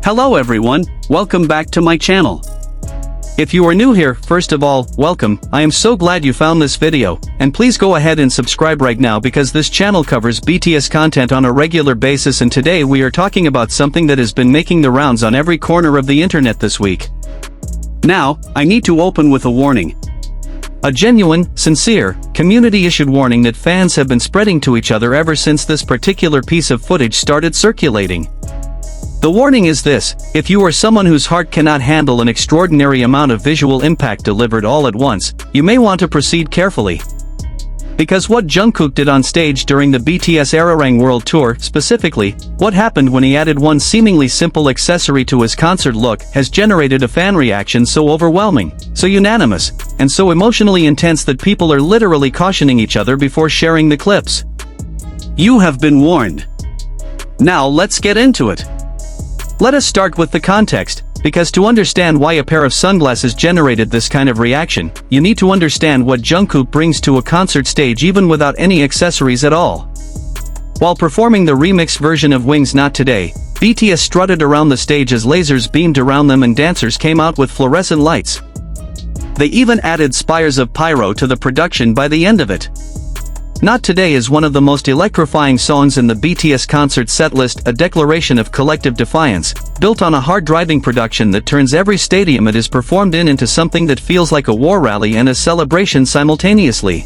Hello everyone, welcome back to my channel. If you are new here, first of all, welcome. I am so glad you found this video, and please go ahead and subscribe right now because this channel covers BTS content on a regular basis, and today we are talking about something that has been making the rounds on every corner of the internet this week. Now, I need to open with a warning. A genuine, sincere, community-issued warning that fans have been spreading to each other ever since this particular piece of footage started circulating. The warning is this: if you are someone whose heart cannot handle an extraordinary amount of visual impact delivered all at once, you may want to proceed carefully. Because what Jungkook did on stage during the BTS Arirang World Tour, specifically, what happened when he added one seemingly simple accessory to his concert look, has generated a fan reaction so overwhelming, so unanimous, and so emotionally intense that people are literally cautioning each other before sharing the clips. You have been warned. Now let's get into it. Let us start with the context, because to understand why a pair of sunglasses generated this kind of reaction, you need to understand what Jungkook brings to a concert stage even without any accessories at all. While performing the remixed version of Wings Not Today, BTS strutted around the stage as lasers beamed around them and dancers came out with fluorescent lights. They even added spires of pyro to the production by the end of it. Not Today is one of the most electrifying songs in the BTS concert setlist, a declaration of collective defiance, built on a hard-driving production that turns every stadium it is performed in into something that feels like a war rally and a celebration simultaneously.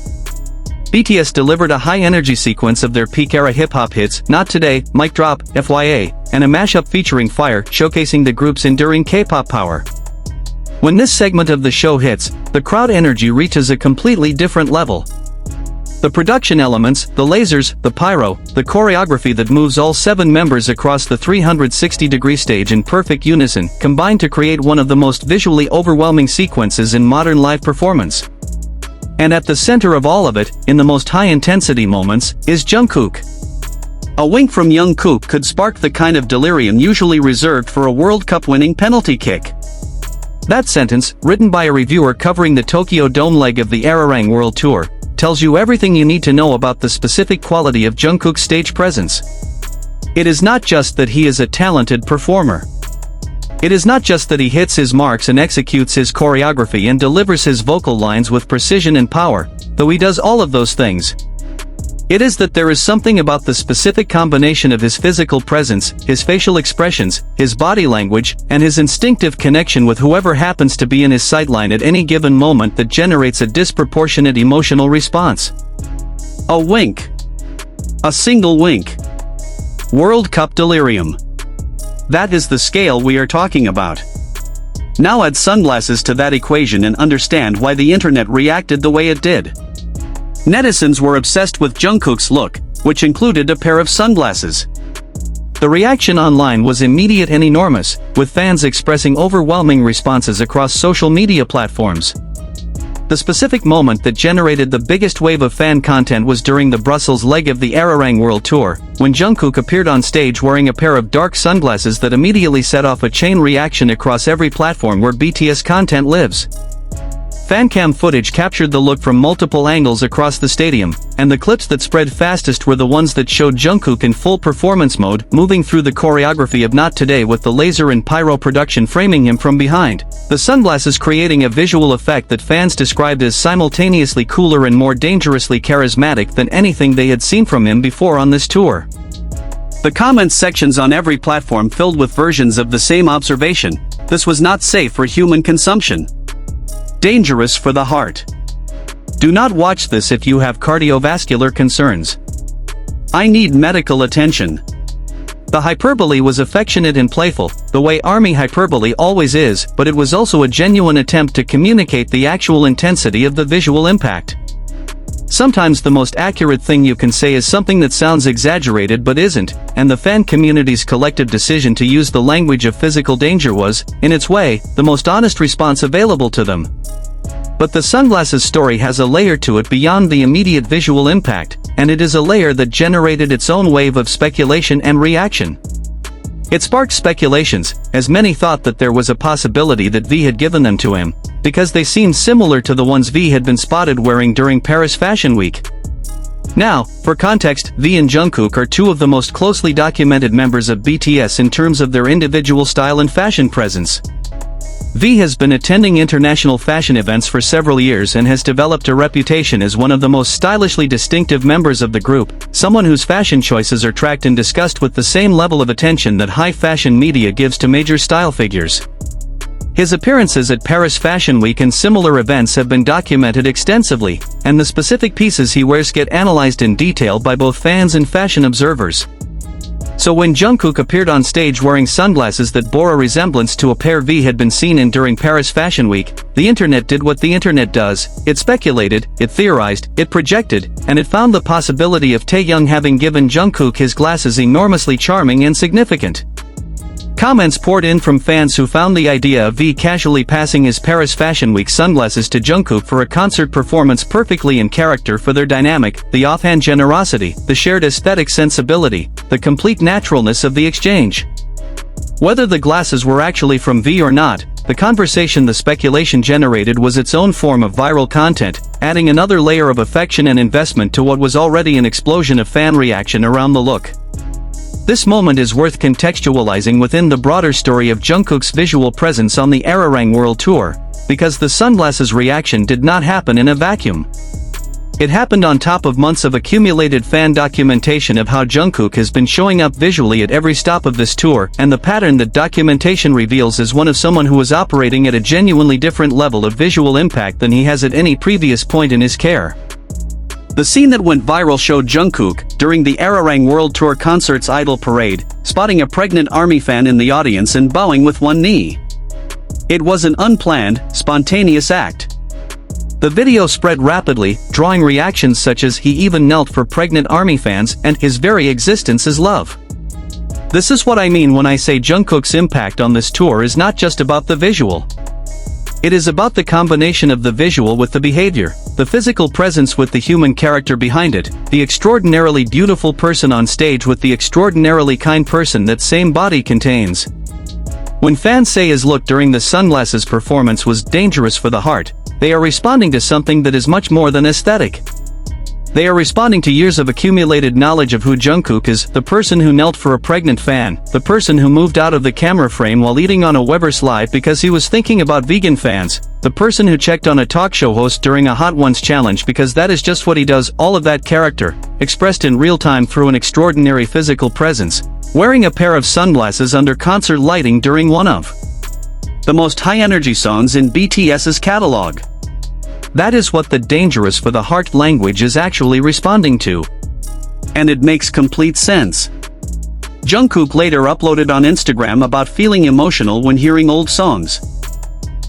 BTS delivered a high-energy sequence of their peak-era hip-hop hits, Not Today, Mic Drop, FYA, and a mashup featuring Fire, showcasing the group's enduring K-pop power. When this segment of the show hits, the crowd energy reaches a completely different level. The production elements, the lasers, the pyro, the choreography that moves all 7 members across the 360-degree stage in perfect unison, combine to create one of the most visually overwhelming sequences in modern live performance. And at the center of all of it, in the most high-intensity moments, is Jungkook. A wink from Jungkook could spark the kind of delirium usually reserved for a World Cup-winning penalty kick. That sentence, written by a reviewer covering the Tokyo Dome leg of the Arirang World Tour, tells you everything you need to know about the specific quality of Jungkook's stage presence. It is not just that he is a talented performer. It is not just that he hits his marks and executes his choreography and delivers his vocal lines with precision and power, though he does all of those things. It is that there is something about the specific combination of his physical presence, his facial expressions, his body language, and his instinctive connection with whoever happens to be in his sightline at any given moment that generates a disproportionate emotional response. A wink. A single wink. World Cup delirium. That is the scale we are talking about. Now add sunglasses to that equation and understand why the internet reacted the way it did. Netizens were obsessed with Jungkook's look, which included a pair of sunglasses. The reaction online was immediate and enormous, with fans expressing overwhelming responses across social media platforms. The specific moment that generated the biggest wave of fan content was during the Brussels leg of the Arirang World Tour, when Jungkook appeared on stage wearing a pair of dark sunglasses that immediately set off a chain reaction across every platform where BTS content lives. Fancam footage captured the look from multiple angles across the stadium, and the clips that spread fastest were the ones that showed Jungkook in full performance mode, moving through the choreography of Not Today with the laser and pyro production framing him from behind, the sunglasses creating a visual effect that fans described as simultaneously cooler and more dangerously charismatic than anything they had seen from him before on this tour. The comments sections on every platform filled with versions of the same observation: this was not safe for human consumption. Dangerous for the heart. Do not watch this if you have cardiovascular concerns. I need medical attention. The hyperbole was affectionate and playful, the way army hyperbole always is, but it was also a genuine attempt to communicate the actual intensity of the visual impact. Sometimes the most accurate thing you can say is something that sounds exaggerated but isn't, and the fan community's collective decision to use the language of physical danger was, in its way, the most honest response available to them. But the sunglasses story has a layer to it beyond the immediate visual impact, and it is a layer that generated its own wave of speculation and reaction. It sparked speculations, as many thought that there was a possibility that V had given them to him, because they seemed similar to the ones V had been spotted wearing during Paris Fashion Week. Now, for context, V and Jungkook are two of the most closely documented members of BTS in terms of their individual style and fashion presence. V has been attending international fashion events for several years and has developed a reputation as one of the most stylishly distinctive members of the group, someone whose fashion choices are tracked and discussed with the same level of attention that high fashion media gives to major style figures. His appearances at Paris Fashion Week and similar events have been documented extensively, and the specific pieces he wears get analyzed in detail by both fans and fashion observers. So when Jungkook appeared on stage wearing sunglasses that bore a resemblance to a pair V had been seen in during Paris Fashion Week, the internet did what the internet does: it speculated, it theorized, it projected, and it found the possibility of Taehyung having given Jungkook his glasses enormously charming and significant. Comments poured in from fans who found the idea of V casually passing his Paris Fashion Week sunglasses to Jungkook for a concert performance perfectly in character for their dynamic, the offhand generosity, the shared aesthetic sensibility, the complete naturalness of the exchange. Whether the glasses were actually from V or not, the conversation the speculation generated was its own form of viral content, adding another layer of affection and investment to what was already an explosion of fan reaction around the look. This moment is worth contextualizing within the broader story of Jungkook's visual presence on the Arirang World Tour, because the sunglasses reaction did not happen in a vacuum. It happened on top of months of accumulated fan documentation of how Jungkook has been showing up visually at every stop of this tour, and the pattern that documentation reveals is one of someone who is operating at a genuinely different level of visual impact than he has at any previous point in his career. The scene that went viral showed Jungkook, during the Arirang World Tour concert's Idol Parade, spotting a pregnant ARMY fan in the audience and bowing with one knee. It was an unplanned, spontaneous act. The video spread rapidly, drawing reactions such as "he even knelt for pregnant ARMY fans" and "his very existence is love." This is what I mean when I say Jungkook's impact on this tour is not just about the visual. It is about the combination of the visual with the behavior, the physical presence with the human character behind it, the extraordinarily beautiful person on stage with the extraordinarily kind person that same body contains. When fans say his look during the sunglasses performance was dangerous for the heart, they are responding to something that is much more than aesthetic. They are responding to years of accumulated knowledge of who Jungkook is, the person who knelt for a pregnant fan, the person who moved out of the camera frame while eating on a Weber slide because he was thinking about vegan fans, the person who checked on a talk show host during a Hot Ones challenge because that is just what he does, all of that character, expressed in real time through an extraordinary physical presence, wearing a pair of sunglasses under concert lighting during one of the most high-energy songs in BTS's catalog. That is what the dangerous for the heart language is actually responding to. And it makes complete sense. Jungkook later uploaded on Instagram about feeling emotional when hearing old songs.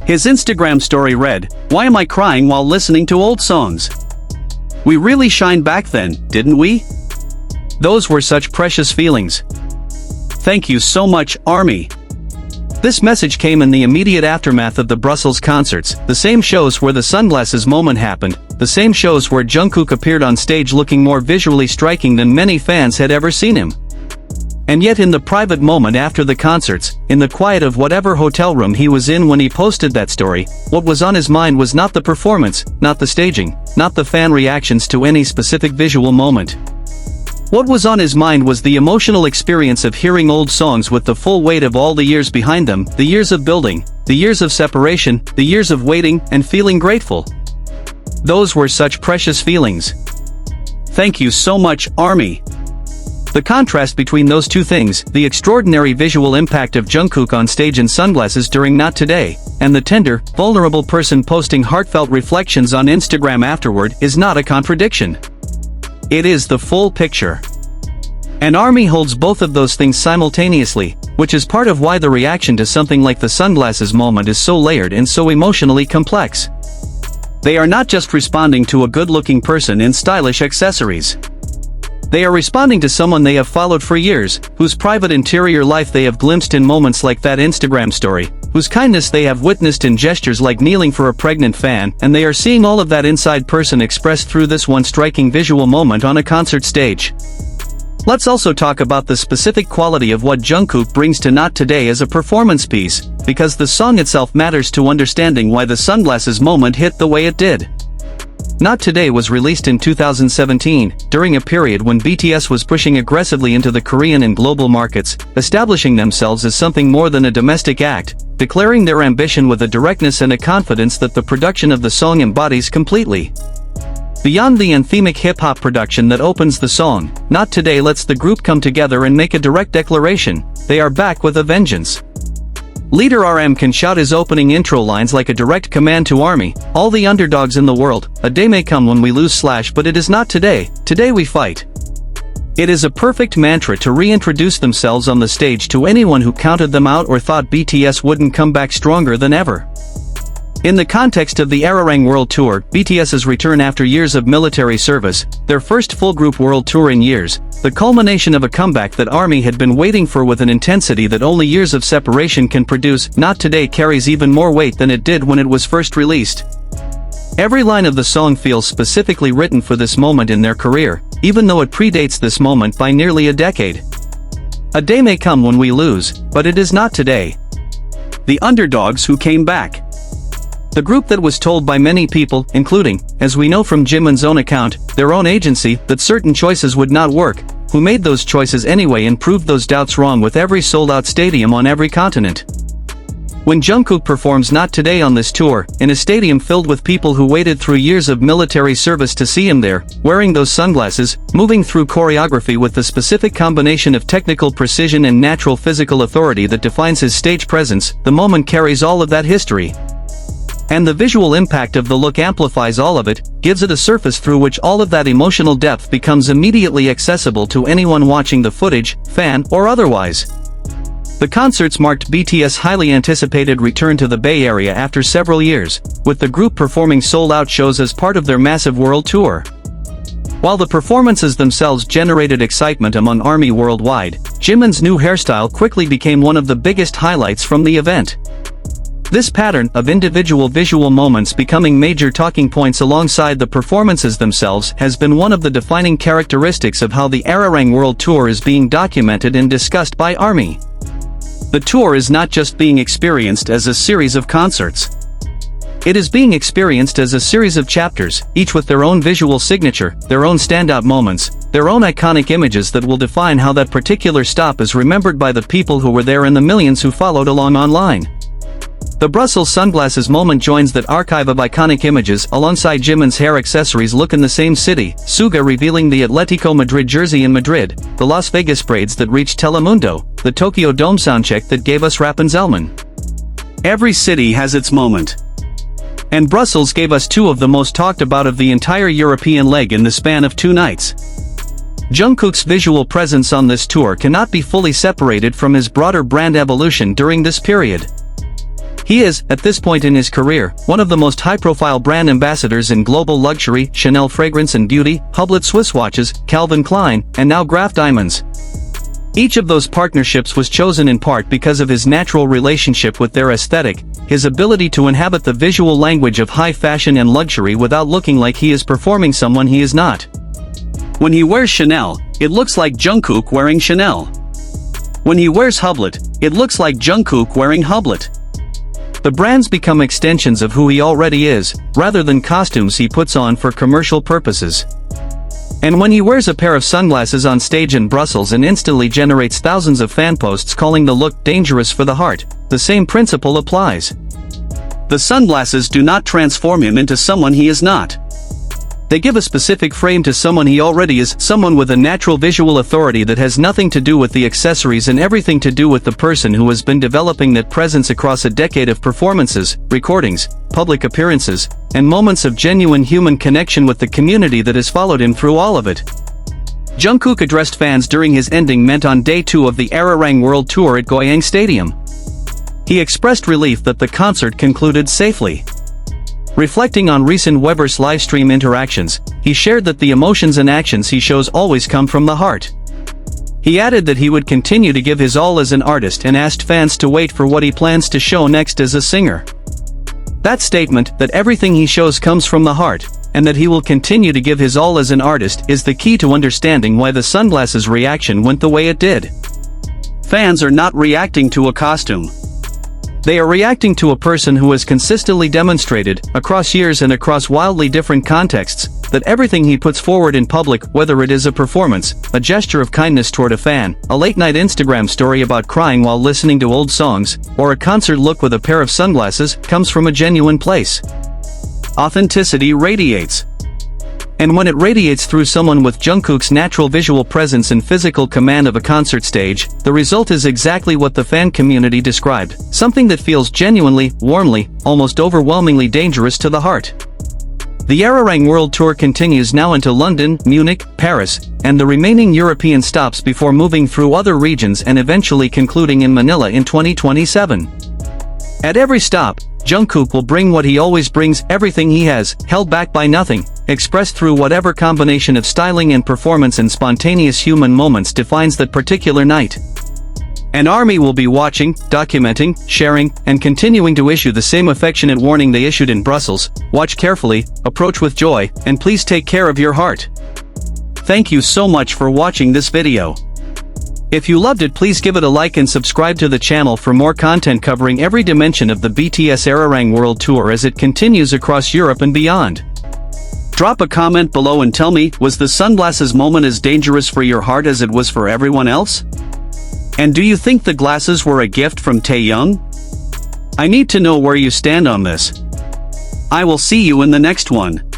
His Instagram story read, "Why am I crying while listening to old songs? We really shined back then, didn't we? Those were such precious feelings. Thank you so much, ARMY." This message came in the immediate aftermath of the Brussels concerts, the same shows where the sunglasses moment happened, the same shows where Jungkook appeared on stage looking more visually striking than many fans had ever seen him. And yet in the private moment after the concerts, in the quiet of whatever hotel room he was in when he posted that story, what was on his mind was not the performance, not the staging, not the fan reactions to any specific visual moment. What was on his mind was the emotional experience of hearing old songs with the full weight of all the years behind them, the years of building, the years of separation, the years of waiting, and feeling grateful. Those were such precious feelings. Thank you so much, ARMY. The contrast between those two things, the extraordinary visual impact of Jungkook on stage in sunglasses during Not Today, and the tender, vulnerable person posting heartfelt reflections on Instagram afterward, is not a contradiction. It is the full picture. And ARMY holds both of those things simultaneously, which is part of why the reaction to something like the sunglasses moment is so layered and so emotionally complex. They are not just responding to a good-looking person in stylish accessories. They are responding to someone they have followed for years, whose private interior life they have glimpsed in moments like that Instagram story, whose kindness they have witnessed in gestures like kneeling for a pregnant fan, and they are seeing all of that inside person expressed through this one striking visual moment on a concert stage. Let's also talk about the specific quality of what Jungkook brings to Not Today as a performance piece, because the song itself matters to understanding why the sunglasses moment hit the way it did. Not Today was released in 2017, during a period when BTS was pushing aggressively into the Korean and global markets, establishing themselves as something more than a domestic act, declaring their ambition with a directness and a confidence that the production of the song embodies completely. Beyond the anthemic hip-hop production that opens the song, Not Today lets the group come together and make a direct declaration: they are back with a vengeance. Leader RM can shout his opening intro lines like a direct command to ARMY, all the underdogs in the world, a day may come when we lose / but it is not today, today we fight. It is a perfect mantra to reintroduce themselves on the stage to anyone who counted them out or thought BTS wouldn't come back stronger than ever. In the context of the Arirang World Tour, BTS's return after years of military service, their first full group world tour in years, the culmination of a comeback that ARMY had been waiting for with an intensity that only years of separation can produce, Not Today carries even more weight than it did when it was first released. Every line of the song feels specifically written for this moment in their career, even though it predates this moment by nearly a decade. A day may come when we lose, but it is not today. The underdogs who came back. The group that was told by many people, including, as we know from Jimin's own account, their own agency, that certain choices would not work, who made those choices anyway and proved those doubts wrong with every sold-out stadium on every continent. When Jungkook performs Not Today on this tour, in a stadium filled with people who waited through years of military service to see him there, wearing those sunglasses, moving through choreography with the specific combination of technical precision and natural physical authority that defines his stage presence, the moment carries all of that history. And the visual impact of the look amplifies all of it, gives it a surface through which all of that emotional depth becomes immediately accessible to anyone watching the footage, fan or otherwise. The concerts marked BTS' highly anticipated return to the Bay Area after several years, with the group performing sold-out shows as part of their massive world tour. While the performances themselves generated excitement among ARMY worldwide, Jimin's new hairstyle quickly became one of the biggest highlights from the event. This pattern of individual visual moments becoming major talking points alongside the performances themselves has been one of the defining characteristics of how the Arirang World Tour is being documented and discussed by ARMY. The tour is not just being experienced as a series of concerts. It is being experienced as a series of chapters, each with their own visual signature, their own standout moments, their own iconic images that will define how that particular stop is remembered by the people who were there and the millions who followed along online. The Brussels sunglasses moment joins that archive of iconic images alongside Jimin's hair accessories look in the same city, Suga revealing the Atletico Madrid jersey in Madrid, the Las Vegas braids that reached Telemundo, the Tokyo Dome soundcheck that gave us Rapunzelman. Every city has its moment. And Brussels gave us two of the most talked about of the entire European leg in the span of 2 nights. Jungkook's visual presence on this tour cannot be fully separated from his broader brand evolution during this period. He is, at this point in his career, one of the most high-profile brand ambassadors in global luxury, Chanel fragrance and beauty, Hublot Swiss watches, Calvin Klein, and now Graf Diamonds. Each of those partnerships was chosen in part because of his natural relationship with their aesthetic, his ability to inhabit the visual language of high fashion and luxury without looking like he is performing someone he is not. When he wears Chanel, it looks like Jungkook wearing Chanel. When he wears Hublot, it looks like Jungkook wearing Hublot. The brands become extensions of who he already is, rather than costumes he puts on for commercial purposes. And when he wears a pair of sunglasses on stage in Brussels and instantly generates thousands of fan posts calling the look dangerous for the heart, the same principle applies. The sunglasses do not transform him into someone he is not. They give a specific frame to someone he already is, someone with a natural visual authority that has nothing to do with the accessories and everything to do with the person who has been developing that presence across a decade of performances, recordings, public appearances, and moments of genuine human connection with the community that has followed him through all of it. Jungkook addressed fans during his ending meant on day 2 of the Arirang World Tour at Goyang Stadium. He expressed relief that the concert concluded safely. Reflecting on recent Weber's livestream interactions, he shared that the emotions and actions he shows always come from the heart. He added that he would continue to give his all as an artist and asked fans to wait for what he plans to show next as a singer. That statement, that everything he shows comes from the heart, and that he will continue to give his all as an artist, is the key to understanding why the sunglasses reaction went the way it did. Fans are not reacting to a costume. They are reacting to a person who has consistently demonstrated, across years and across wildly different contexts, that everything he puts forward in public, whether it is a performance, a gesture of kindness toward a fan, a late-night Instagram story about crying while listening to old songs, or a concert look with a pair of sunglasses, comes from a genuine place. Authenticity radiates. And when it radiates through someone with Jungkook's natural visual presence and physical command of a concert stage, the result is exactly what the fan community described, something that feels genuinely, warmly, almost overwhelmingly dangerous to the heart. The Arirang World Tour continues now into London, Munich, Paris, and the remaining European stops before moving through other regions and eventually concluding in Manila in 2027. At every stop, Jungkook will bring what he always brings, everything he has, held back by nothing, expressed through whatever combination of styling and performance and spontaneous human moments defines that particular night. An army will be watching, documenting, sharing, and continuing to issue the same affectionate warning they issued in Brussels: watch carefully, approach with joy, and please take care of your heart. Thank you so much for watching this video. If you loved it, please give it a like and subscribe to the channel for more content covering every dimension of the BTS Arirang World Tour as it continues across Europe and beyond. Drop a comment below and tell me, was the sunglasses moment as dangerous for your heart as it was for everyone else? And do you think the glasses were a gift from Taeyoung? I need to know where you stand on this. I will see you in the next one.